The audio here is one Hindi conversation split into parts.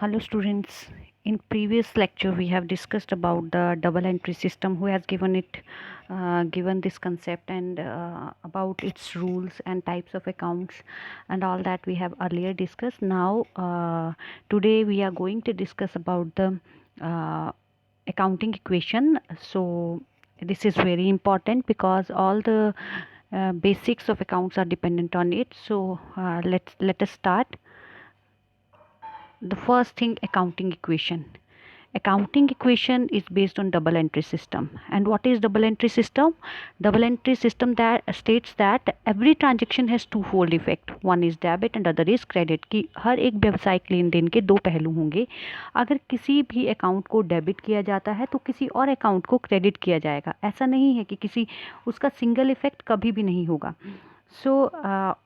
Hello students, in previous lecture we have discussed about the double entry system, who has given this concept and about its rules and types of accounts and all that we have earlier discussed. Now today we are going to discuss about the accounting equation. So this is very important because all the basics of accounts are dependent on it. So let us start. The first thing, accounting equation. Accounting equation is based on double entry system. And what is double entry system? Double entry system that states that every transaction has twofold effect. One is debit and other is credit. कि हर एक व्यावसायिक लेन देन के दो पहलू होंगे. अगर किसी भी अकाउंट को डेबिट किया जाता है तो किसी और अकाउंट को क्रेडिट किया जाएगा. ऐसा नहीं है कि किसी उसका सिंगल इफेक्ट कभी भी नहीं होगा.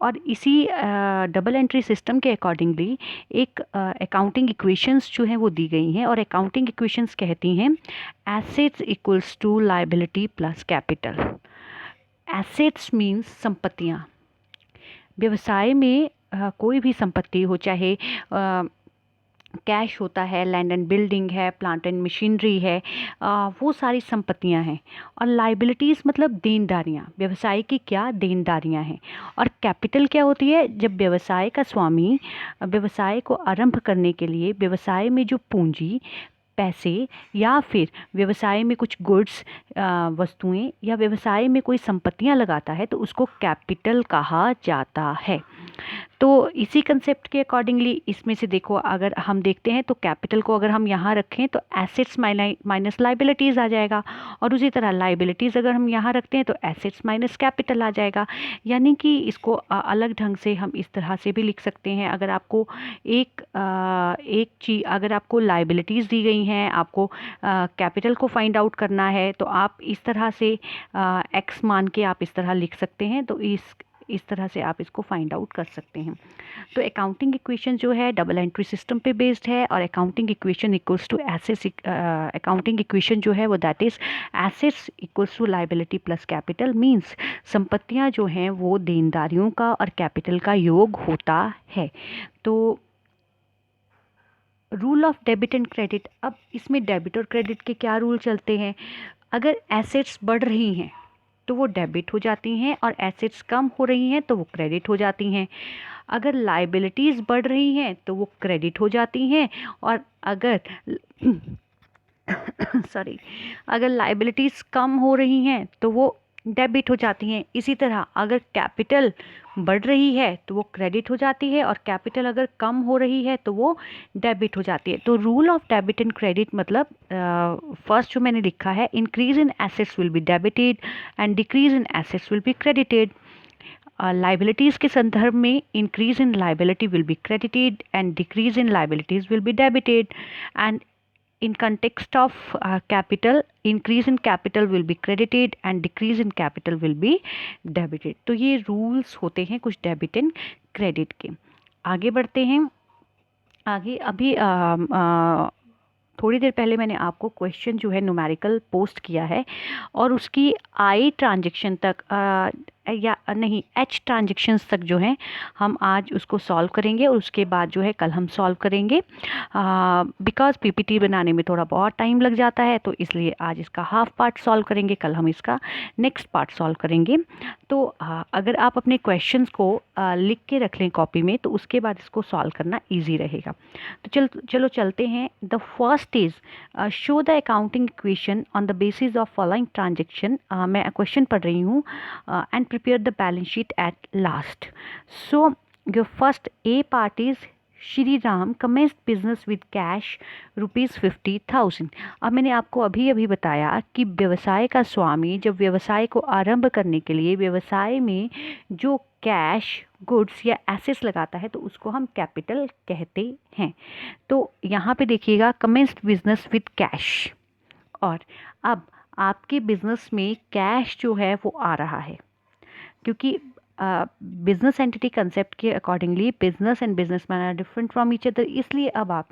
और इसी डबल एंट्री सिस्टम के अकॉर्डिंगली एक अकाउंटिंग इक्वेशंस जो हैं वो दी गई हैं. और अकाउंटिंग इक्वेशंस कहती हैं assets equals to liability plus capital. Assets means संपत्तियाँ. व्यवसाय में कोई भी संपत्ति हो, चाहे कैश होता है, लैंड एंड बिल्डिंग है, प्लांट एंड मशीनरी है, वो सारी संपत्तियां हैं. और लाइबिलिटीज़ मतलब देनदारियां. व्यवसाय की क्या देनदारियां हैं. और कैपिटल क्या होती है? जब व्यवसाय का स्वामी व्यवसाय को आरंभ करने के लिए व्यवसाय में जो पूंजी, पैसे या फिर व्यवसाय में कुछ गुड्स, वस्तुएं या व्यवसाय में कोई संपत्तियां लगाता है तो उसको कैपिटल कहा जाता है. तो इसी कंसेप्ट के अकॉर्डिंगली इसमें से देखो, अगर हम देखते हैं तो कैपिटल को अगर हम यहाँ रखें तो एसेट्स माइनस लाइबिलिटीज़ आ जाएगा. और उसी तरह लाइबिलिटीज़ अगर हम यहाँ रखते हैं तो एसेट्स माइनस कैपिटल आ जाएगा. यानी कि इसको अलग ढंग से हम इस तरह से भी लिख सकते हैं. अगर आपको एक चीज़, अगर आपको लाइबिलिटीज़ दी गई हैं, आपको कैपिटल को फाइंड आउट करना है तो आप इस तरह से एक्स मान के आप इस तरह लिख सकते हैं. तो इस तरह से आप इसको फाइंड आउट कर सकते हैं. तो अकाउंटिंग इक्वेशन जो है डबल एंट्री सिस्टम पे बेस्ड है. और accounting equation equals to assets, accounting equation जो है वो that is assets equals to liability plus capital. Means संपत्तियां जो हैं वो देनदारियों का और कैपिटल का योग होता है. तो rule of debit and credit. अब इसमें डेबिट और क्रेडिट के क्या रूल चलते हैं? अगर एसेट्स बढ़ रही हैं तो वो डेबिट हो जाती हैं और एसेट्स कम हो रही हैं तो वो क्रेडिट हो जाती हैं. अगर लाइबिलिटीज़ बढ़ रही हैं तो वो क्रेडिट हो जाती हैं. और अगर सॉरी, अगर लाइबिलिटीज़ कम हो रही हैं तो वो डेबिट हो जाती हैं. इसी तरह अगर कैपिटल बढ़ रही है तो वो क्रेडिट हो जाती है और कैपिटल अगर कम हो रही है तो वो डेबिट हो जाती है. तो rule of debit and credit मतलब फर्स्ट जो मैंने लिखा है, increase in assets will be debited and decrease in assets will be credited. Liabilities के संदर्भ में increase in liability will be credited and decrease in liabilities will be debited. And in context of capital, increase in capital will be credited and decrease in capital will be debited. तो ये rules होते हैं कुछ डेबिट एंड क्रेडिट के. आगे बढ़ते हैं. आगे अभी थोड़ी देर पहले मैंने आपको क्वेश्चन जो है न्यूमेरिकल पोस्ट किया है और उसकी आई ट्रांजेक्शन तक या नहीं एच ट्रांजेक्शन्स तक जो है हम आज उसको सॉल्व करेंगे और उसके बाद जो है कल हम सॉल्व करेंगे. बिकॉज पीपीटी बनाने में थोड़ा बहुत टाइम लग जाता है तो इसलिए आज इसका हाफ पार्ट सॉल्व करेंगे, कल हम इसका नेक्स्ट पार्ट सॉल्व करेंगे. तो अगर आप अपने क्वेश्चंस को लिख के रख लें कॉपी में तो उसके बाद इसको सॉल्व करना ईजी रहेगा. तो चलो चलते हैं. The first is show the accounting equation on the basis of following transaction. मैं क्वेश्चन पढ़ रही हूँ and prepare the balance sheet at last. So your first A part is Shri Ram commenced business with cash rupees 50,000. अब मैंने आपको अभी बताया कि व्यवसाय का स्वामी जब व्यवसाय को आरंभ करने के लिए व्यवसाय में जो कैश, गुड्स या एसेट्स लगाता है तो उसको हम कैपिटल कहते हैं. तो यहाँ पे देखिएगा commenced business with cash. और अब आपके बिजनेस में कैश जो है वो आ रहा है क्योंकि बिजनेस एंटिटी कंसेप्ट के accordingly business and businessman are different from each other, इसलिए अब आप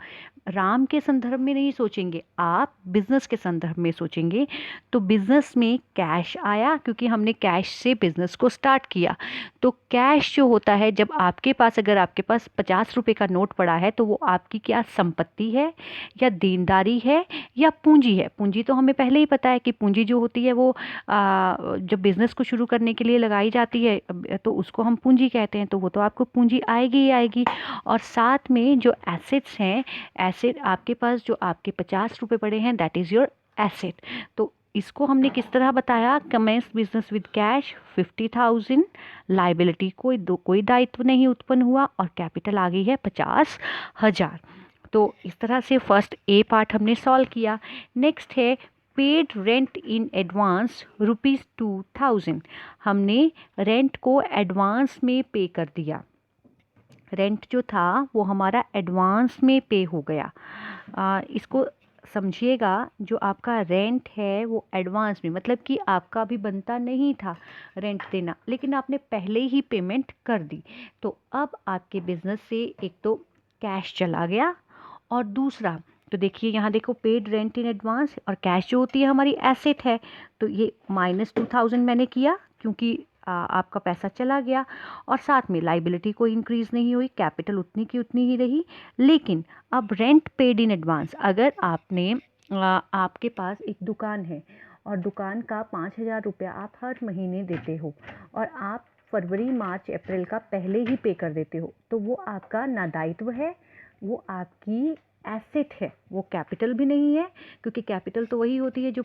राम के संदर्भ में नहीं सोचेंगे, आप बिजनेस के संदर्भ में सोचेंगे। तो बिजनेस में कैश आया क्योंकि हमने कैश से बिजनेस को स्टार्ट किया। तो कैश जो होता है, जब आपके पास, अगर आपके पास 50 रुपए का नोट पड़ा है तो वो आपकी क्या संपत्ति है या देनदारी है या पूंजी है। पूंजी तो हमें पहले ही पता है कि पूंजी जो होती है वो जब बिजनेस को शुरू करने के लिए लगाई जाती है तो उसको हम पूंजी कहते हैं, तो वो तो आपको पूंजी आएगी ही आएगी। और साथ में जो एसेट्स हैं, एसेट आपके पास जो आपके 50 रुपए पड़े हैं, दैट इज़ योर एसेट। तो इसको हमने किस तरह बताया, commence business with cash 50,000, liability कोई दायित्व नहीं उत्पन्न हुआ और कैपिटल आ गई है 50,000। तो इस तरह से फर्स्ट ए पार्ट हमने सॉल्व किया। नेक्स्ट है पेड रेंट इन एडवांस ₹2000। हमने रेंट को एडवांस में पे कर दिया। रेंट जो था वो हमारा एडवांस में पे हो गया। इसको समझिएगा, जो आपका रेंट है वो एडवांस में, मतलब कि आपका अभी बनता नहीं था रेंट देना, लेकिन आपने पहले ही पेमेंट कर दी। तो अब आपके बिजनेस से एक तो कैश चला गया और दूसरा, तो देखिए यहाँ देखो पेड रेंट इन एडवांस और कैश जो होती है हमारी एसेट है, तो ये -2000 मैंने किया क्योंकि आपका पैसा चला गया। और साथ में लाइबिलिटी कोई इंक्रीज नहीं हुई, कैपिटल उतनी की उतनी ही रही। लेकिन अब रेंट पेड इन एडवांस, अगर आपने आपके पास एक दुकान है और दुकान का 5,000 रुपया आप हर महीने देते हो और आप फरवरी मार्च अप्रैल का पहले ही पे कर देते हो, तो वो आपका ना दायित्व है, वो आपकी एसेट है, वो कैपिटल भी नहीं है। क्योंकि कैपिटल तो वही होती है जो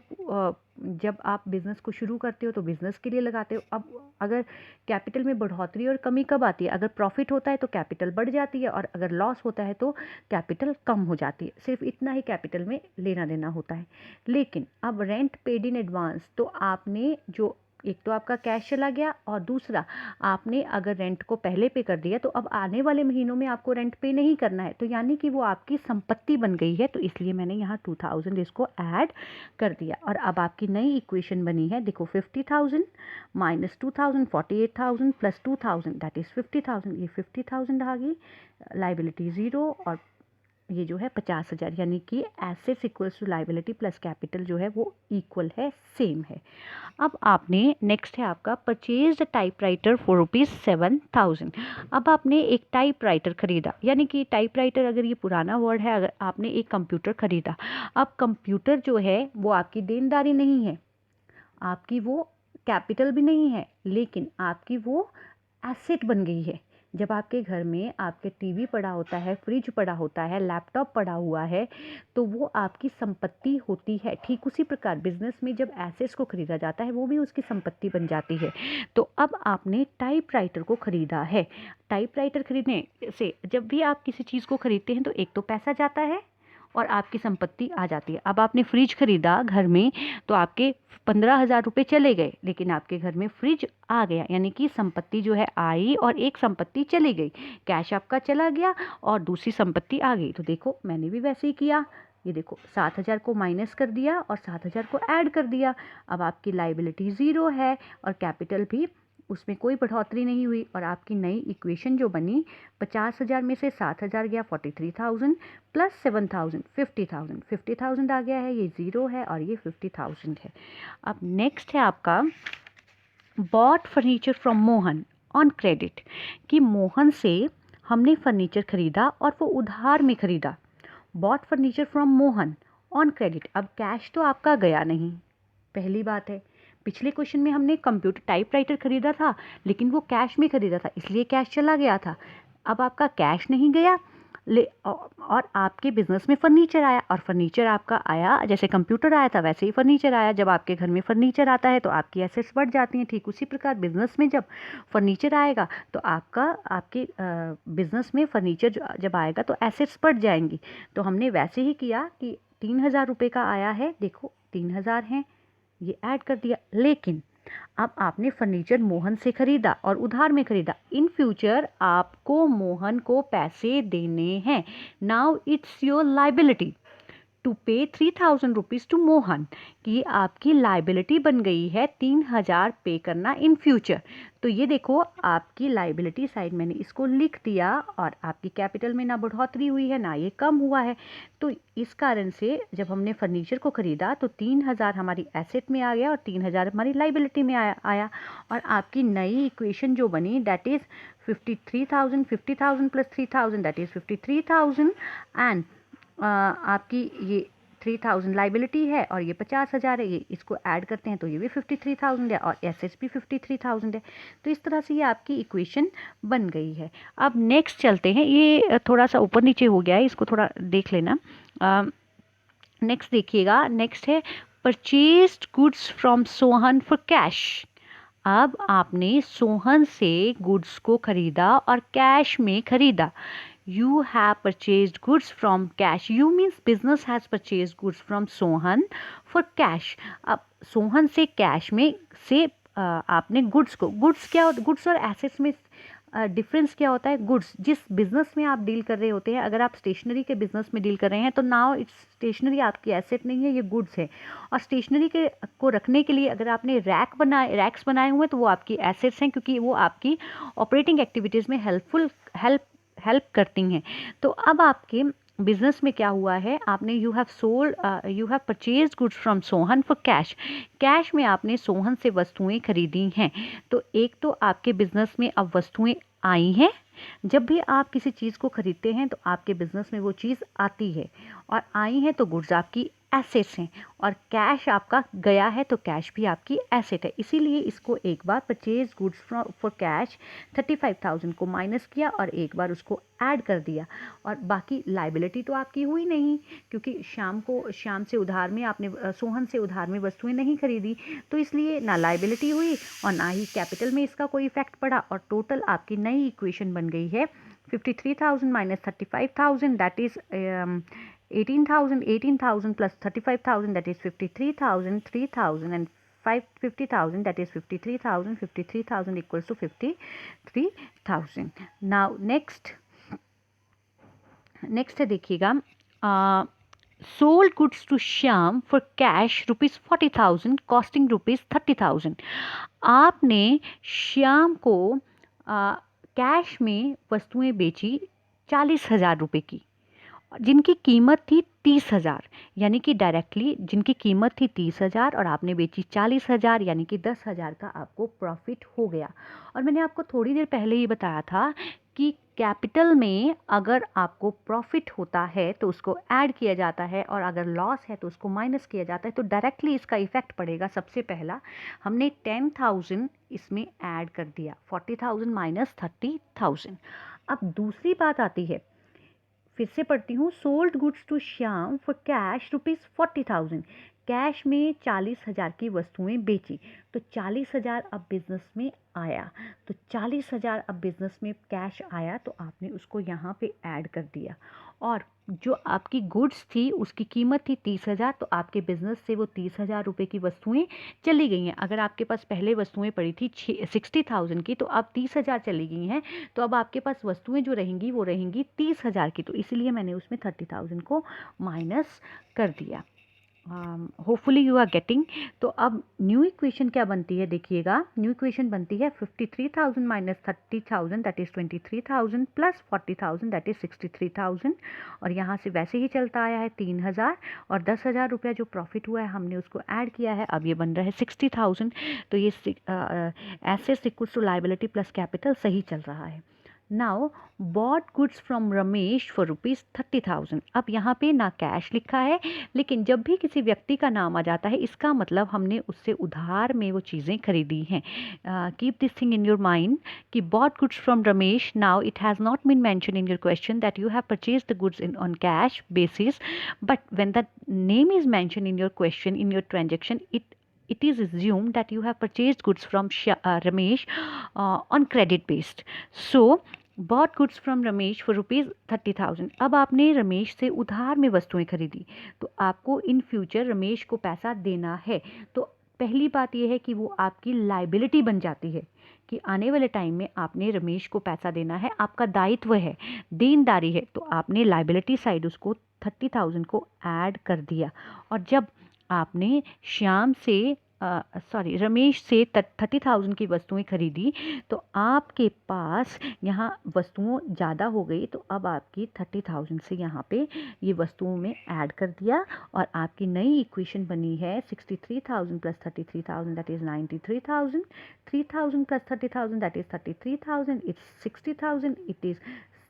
जब आप बिज़नेस को शुरू करते हो तो बिज़नेस के लिए लगाते हो। अब अगर कैपिटल में बढ़ोतरी और कमी कब आती है, अगर प्रॉफिट होता है तो कैपिटल बढ़ जाती है और अगर लॉस होता है तो कैपिटल कम हो जाती है। सिर्फ इतना ही कैपिटल में लेना देना होता है। लेकिन अब रेंट पेड इन एडवांस, तो आपने जो, एक तो आपका कैश चला गया और दूसरा आपने अगर रेंट को पहले पे कर दिया तो अब आने वाले महीनों में आपको रेंट पे नहीं करना है, तो यानी कि वो आपकी संपत्ति बन गई है। तो इसलिए मैंने यहाँ 2000 इसको ऐड कर दिया। और अब आपकी नई इक्वेशन बनी है, देखो 50,000 - 2000 48,000 + 2000 दैट इज़ 50,000। ये 50,000 आ गई, लाइबिलिटी ज़ीरो और ये जो है 50,000, यानी कि assets equals to liability plus capital जो है वो इक्वल है, सेम है। अब आपने, नेक्स्ट है आपका परचेज टाइपराइटर फॉर ₹7,000। अब आपने एक टाइपराइटर खरीदा, यानी कि टाइपराइटर अगर ये पुराना वर्ड है, अगर आपने एक कंप्यूटर खरीदा। अब कंप्यूटर जो है वो आपकी देनदारी नहीं है, आपकी वो कैपिटल भी नहीं है, लेकिन आपकी वो एसेट बन गई है। जब आपके घर में आपके टीवी पड़ा होता है, फ्रिज पड़ा होता है, लैपटॉप पड़ा हुआ है, तो वो आपकी संपत्ति होती है। ठीक उसी प्रकार बिजनेस में जब एसेट्स को खरीदा जाता है वो भी उसकी संपत्ति बन जाती है। तो अब आपने टाइपराइटर को खरीदा है। टाइपराइटर खरीदने से, जब भी आप किसी चीज़ को खरीदते हैं तो एक तो पैसा जाता है और आपकी संपत्ति आ जाती है। अब आपने फ्रिज खरीदा घर में, तो आपके 15,000 रुपये चले गए, लेकिन आपके घर में फ्रिज आ गया, यानी कि संपत्ति जो है आई और एक संपत्ति चली गई। कैश आपका चला गया और दूसरी संपत्ति आ गई। तो देखो मैंने भी वैसे ही किया, ये देखो 7,000 को माइनस कर दिया और 7,000 को ऐड कर दिया। अब आपकी लाइबिलिटी ज़ीरो है और कैपिटल भी, उसमें कोई बढ़ोतरी नहीं हुई। और आपकी नई इक्वेशन जो बनी, 50,000 में से 7,000 गया 43,000 + 7,000 50,000, 50,000 आ गया है, ये ज़ीरो है और ये 50,000 है। अब नेक्स्ट है आपका bought furniture from Mohan on credit, कि मोहन से हमने फर्नीचर खरीदा और वो उधार में खरीदा। Bought furniture from Mohan on credit, अब कैश तो आपका गया नहीं, पहली बात है। पिछले क्वेश्चन में हमने कंप्यूटर टाइपराइटर खरीदा था, लेकिन वो कैश में खरीदा था, इसलिए कैश चला गया था। अब आपका कैश नहीं गया, और आपके बिजनेस में फर्नीचर आया, और फर्नीचर आपका आया, जैसे कंप्यूटर आया था वैसे ही फर्नीचर आया। जब आपके घर में फर्नीचर आता है तो आपकी एसेट्स बढ़ जाती हैं। ठीक उसी प्रकार बिजनेस में जब फर्नीचर आएगा तो आपके बिजनेस में फर्नीचर जब आएगा तो एसेट्स बढ़ जाएंगी। तो हमने वैसे ही किया कि 3,000 रुपये का आया है, देखो 3,000 हैं, ये ऐड कर दिया। लेकिन अब आपने फर्नीचर मोहन से खरीदा और उधार में खरीदा, इन फ्यूचर आपको मोहन को पैसे देने हैं। Now it's your liability to pay 3000 rupees two Mohan, कि आपकी लाइबिलिटी बन गई है 3000 पे करना इन फ्यूचर। तो ये देखो आपकी लाइबिलिटी साइड मैंने इसको लिख दिया, और आपकी कैपिटल में ना बढ़ोतरी हुई है ना ये कम हुआ है। तो इस कारण से जब हमने फर्नीचर को ख़रीदा तो 3000 हमारी एसेट में आ गया और 3000 हमारी लाइबिलिटी में आया। और आपकी नई इक्वेशन जो बनी that is 53,000, 50,000 plus 3000 that is 53,000, and आपकी ये 3000 लाइबिलिटी है और ये 50,000 है, ये इसको ऐड करते हैं तो ये भी 53,000 है और एसेट्स भी 53,000 है। तो इस तरह से ये आपकी इक्वेशन बन गई है। अब नेक्स्ट चलते हैं, ये थोड़ा सा ऊपर नीचे हो गया है, इसको थोड़ा देख लेना। नेक्स्ट देखिएगा, नेक्स्ट है purchased goods from Sohan for cash. अब आपने सोहन से गुड्स को खरीदा और कैश में खरीदा। You have purchased goods from cash. You means business has purchased goods from Sohan for cash. अब सोहन से कैश में से आपने गुड्स को, गुड्स क्या होता है, गुड्स और एसेट्स में डिफरेंस क्या होता है? गुड्स जिस बिजनेस में आप डील कर रहे होते हैं, अगर आप स्टेशनरी के बिजनेस में डील कर रहे हैं तो नाउ इट्स स्टेशनरी आपकी एसेट नहीं है, ये गुड्स है। और स्टेशनरी के को रखने के लिए अगर आपने रैक्स बनाए हुए हैं तो वो आपकी एसेट्स हैं, क्योंकि वो आपकी ऑपरेटिंग एक्टिविटीज़ में हेल्प करती हैं। तो अब आपके बिजनेस में क्या हुआ है, आपने you have purchase goods from Sohan for cash. Cash में आपने सोहन से वस्तुएं खरीदी हैं। तो एक तो आपके बिजनेस में अब वस्तुएं आई हैं। जब भी आप किसी चीज़ को खरीदते हैं तो आपके बिजनेस में वो चीज़ आती है, और आई है तो गुड्स आपकी एसेट्स हैं, और कैश आपका गया है तो कैश भी आपकी एसेट है। इसीलिए इसको एक बार परचेज गुड्स फॉर कैश 35,000 को माइनस किया और एक बार उसको ऐड कर दिया, और बाकी लाइबिलिटी तो आपकी हुई नहीं, क्योंकि शाम से उधार में आपने सोहन से उधार में वस्तुएं नहीं खरीदी, तो इसलिए ना लाइबिलिटी हुई और ना ही कैपिटल में इसका कोई इफेक्ट पड़ा, और टोटल आपकी नई इक्वेशन बन गई है 53,000 minus 35,000 that is 18,000 plus 35,000 that is 53,000, 3,000 and 50,000 that is 53,000, 53,000 equals to 53,000. Now next है देखिएगा, sold goods to Shyam for cash ₹40,000 costing ₹30,000। आपने श्याम को कैश में वस्तुएं बेची 40,000 रुपये की, जिनकी कीमत थी 30,000, यानी कि डायरेक्टली जिनकी कीमत थी 30,000 और आपने बेची 40,000, यानी कि 10,000 का आपको प्रॉफिट हो गया। और मैंने आपको थोड़ी देर पहले ही बताया था कि कैपिटल में अगर आपको प्रॉफिट होता है तो उसको ऐड किया जाता है, और अगर लॉस है तो उसको माइनस किया जाता है। तो डायरेक्टली इसका इफेक्ट पड़ेगा। सबसे पहला हमने 10,000 इसमें ऐड कर दिया, 40,000 माइनस 30,000। अब दूसरी बात आती है, फिर से पढ़ती हूँ, sold goods to Shyam for cash ₹40,000। Cash में 40,000 की वस्तुएं बेची, तो 40,000 अब बिजनेस में आया। तो 40,000 अब बिजनेस में कैश आया तो आपने उसको यहाँ पे ऐड कर दिया, और जो आपकी गुड्स थी उसकी कीमत थी 30,000, तो आपके बिजनेस से वो 30,000 रुपये की वस्तुएं चली गई हैं। अगर आपके पास पहले वस्तुएं पड़ी थी 60,000 की, तो अब 30,000 चली गई हैं, तो अब आपके पास वस्तुएं जो रहेंगी वो रहेंगी 30,000 की। तो इसलिए मैंने उसमें 30,000 को माइनस कर दिया। Hopefully you are getting. तो अब न्यू इक्वेशन क्या बनती है देखिएगा, न्यू इक्वेशन बनती है 53,000 minus 30,000 that is 23,000 plus 40,000 that is 63,000, और यहाँ से वैसे ही चलता आया है 3,000, और 10,000 रुपया जो प्रॉफिट हुआ है हमने उसको ऐड किया है, अब ये बन रहा है 60,000। तो ये assets equals to liability plus capital सही चल रहा है। Now bought goods from Ramesh for ₹30,000। अब यहाँ पे ना कैश लिखा है, लेकिन जब भी किसी व्यक्ति का नाम आ जाता है इसका मतलब हमने उससे उधार में वो चीज़ें खरीदी हैं। Keep this thing in your mind कि bought goods from Ramesh, now it has not been mention in your question that you have purchase the goods in on cash basis, but when the name is mention in your question in your transaction it is assumed that you have purchased goods from Ramesh on credit based. So bought goods from Ramesh for ₹30,000। अब आपने रमेश से उधार में वस्तुएं खरीदी, तो आपको इन फ्यूचर रमेश को पैसा देना है। तो पहली बात ये है कि वो आपकी लाइबिलिटी बन जाती है कि आने वाले टाइम में आपने रमेश को पैसा देना है, आपका दायित्व है, देनदारी है, तो आपने लाइबिलिटी साइड उसको 30,000 को ऐड कर दिया। और जब आपने श्याम से रमेश से 30,000 की वस्तुएं खरीदी तो आपके पास यहाँ वस्तुओं ज़्यादा हो गई, तो अब आपकी 30,000 से यहाँ पे ये वस्तुओं में ऐड कर दिया और आपकी नई इक्वेशन बनी है 63,000 plus 33,000 that is 93,000, 3,000 plus 30,000 that is 33,000, it's 60,000, it is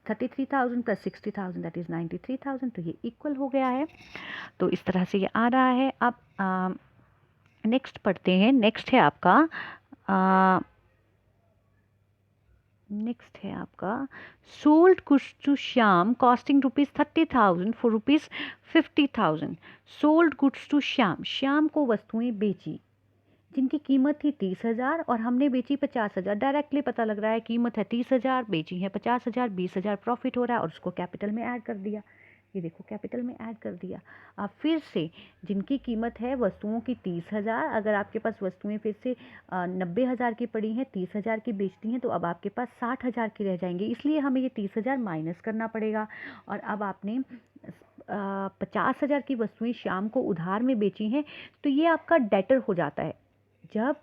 33,000 plus 60,000 that is 93,000, तो ये इक्वल हो गया है। तो इस तरह से ये आ रहा है। अब नेक्स्ट पढ़ते हैं। नेक्स्ट है आपका sold goods to Shyam costing ₹30,000 for ₹50,000। Sold goods to Shyam, Shyam को वस्तुएं बेची जिनकी कीमत थी 30,000 और हमने बेची 50,000। डायरेक्टली पता लग रहा है कीमत है 30,000, बेची है 50,000, 20,000 प्रॉफिट हो रहा है और उसको कैपिटल में ऐड कर दिया। ये देखो कैपिटल में ऐड कर दिया। अब फिर से जिनकी कीमत है वस्तुओं की 30,000, अगर आपके पास वस्तुएं फिर से 90,000 की पड़ी हैं, 30,000 की बेचती हैं, तो अब आपके पास 60,000 की रह जाएंगे, इसलिए हमें ये 30,000 माइनस करना पड़ेगा। और अब आपने 50,000 की वस्तुएं शाम को उधार में बेची हैं, तो ये आपका डेटर हो जाता है। जब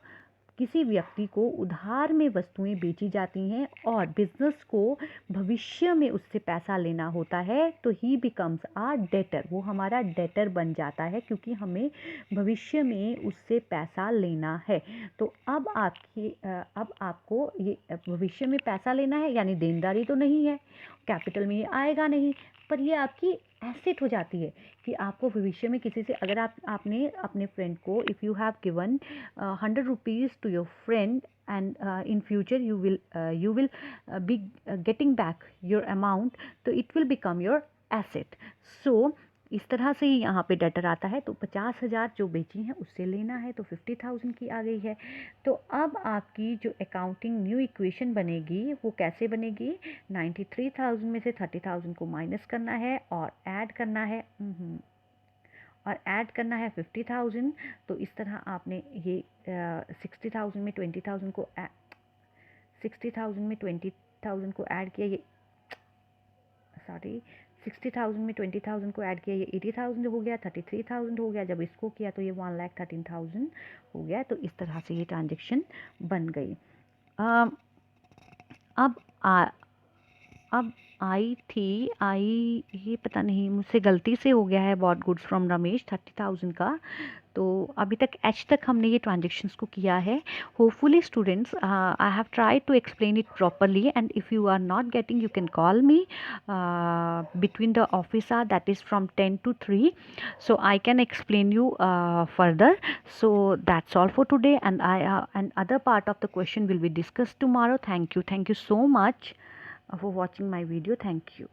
किसी व्यक्ति को उधार में वस्तुएं बेची जाती हैं और बिजनेस को भविष्य में उससे पैसा लेना होता है तो ही बिकम्स आ डेटर, वो हमारा डेटर बन जाता है क्योंकि हमें भविष्य में उससे पैसा लेना है। तो अब आपको ये भविष्य में पैसा लेना है, यानी देनदारी तो नहीं है, कैपिटल में ये आएगा नहीं, पर ये आपकी एसेट हो जाती है कि आपको भविष्य में किसी से, अगर आपने अपने फ्रेंड को, if you have given 100 rupees to your friend and in future you will be getting back your amount, तो it will become your asset. So इस तरह से ही यहाँ पे डेटर आता है। तो 50,000 जो बेची हैं उससे लेना है, तो 50,000 की आ गई है। तो अब आपकी जो अकाउंटिंग न्यू इक्वेशन बनेगी वो कैसे बनेगी, 93,000 में से 30,000 को माइनस करना है और ऐड करना है 50,000। तो इस तरह आपने ये 60,000 में 20,000 को 60,000 में 20,000 को ऐड किया, ये 60,000 में 20,000 को ऐड किया, ये 80,000 हो गया, 33,000 हो गया। जब इसको किया तो ये 1,13,000 हो गया। तो इस तरह से ये ट्रांजेक्शन बन गई। अब ये पता नहीं मुझसे गलती से हो गया है, बॉट गुड्स फ्रॉम रमेश 30,000 का। तो अभी तक एच तक हमने ये ट्रांजेक्शन्स को किया है। Hopefully students I have tried to explain it properly, and if you are not getting you can call me between the office hour, that is from 10 to 3, so I can explain you further. So that's all for today, and and other part of the question will be discussed tomorrow. Thank you so much for watching my video. Thank you.